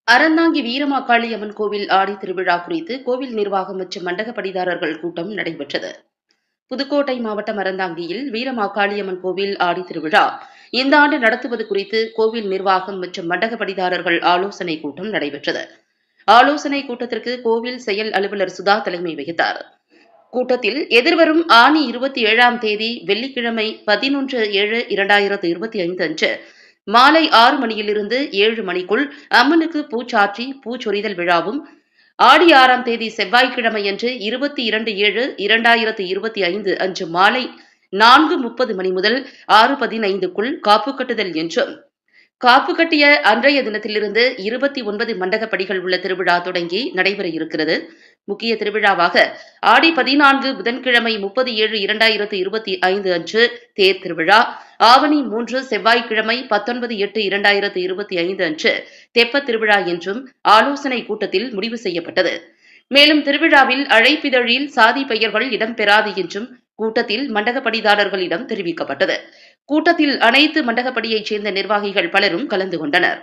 அறந்தாங்கி வீரமாகாளியம்மன் கோவில் ஆடி திருவிழா குறித்து கோவில் நிர்வாகம் மற்றும் மண்டகப்படிதாரர்கள் கூட்டம் நடைபெற்றது. புதுக்கோட்டை மாவட்டம் அறந்தாங்கியில் வீரமாகாளியம்மன் கோவில் ஆடி திருவிழா இந்த ஆண்டு நடத்துவது குறித்து கோவில் நிர்வாகம் மற்றும் மண்டகப்படிதாரர்கள் ஆலோசனை கூட்டம் நடைபெற்றது. ஆலோசனை கூட்டத்திற்கு கோவில் செயல் அலுவலர் சுதா தலைமை வகித்தார். கூட்டத்தில் எதிர்வரும் ஆனி 27ஆம் தேதி வெள்ளிக்கிழமை 11/7/2025 அன்று மாலை 6 மணியிலிருந்து 7 மணிக்குள் அம்மனுக்கு பூச்சாற்றி பூச்சொரிதல் விழாவும், ஆடி 6ஆம் தேதி செவ்வாய்க்கிழமையன்று 22/7/2025 அன்று மாலை 4:30 மணி முதல் 6:15க்குள் காப்பு கட்டுதல் என்றும், காப்பு கட்டிய அன்றைய தினத்திலிருந்து 29 மண்டகப்படிகள் உள்ள திருவிழா தொடங்கி நடைபெற இருக்கிறது. முக்கிய திருவிழாவாக ஆடி 14 புதன்கிழமை 30/7/2025 அன்று தேர் திருவிழா, ஆவணி 3 செவ்வாய்க்கிழமை 19/8/2025 அன்று தெப்பத் திருவிழா என்றும் ஆலோசனை கூட்டத்தில் முடிவு செய்யப்பட்டது. மேலும் திருவிழாவில் அழைப்பிதழில் சாதி பெயர்கள் இடம்பெறாது என்றும் கூட்டத்தில் மண்டகப்படிதாரர்களிடம் தெரிவிக்கப்பட்டது. கூட்டத்தில் அனைத்து மண்டகப்படியைச் சேர்ந்த நிர்வாகிகள் பலரும் கலந்து கொண்டனர்.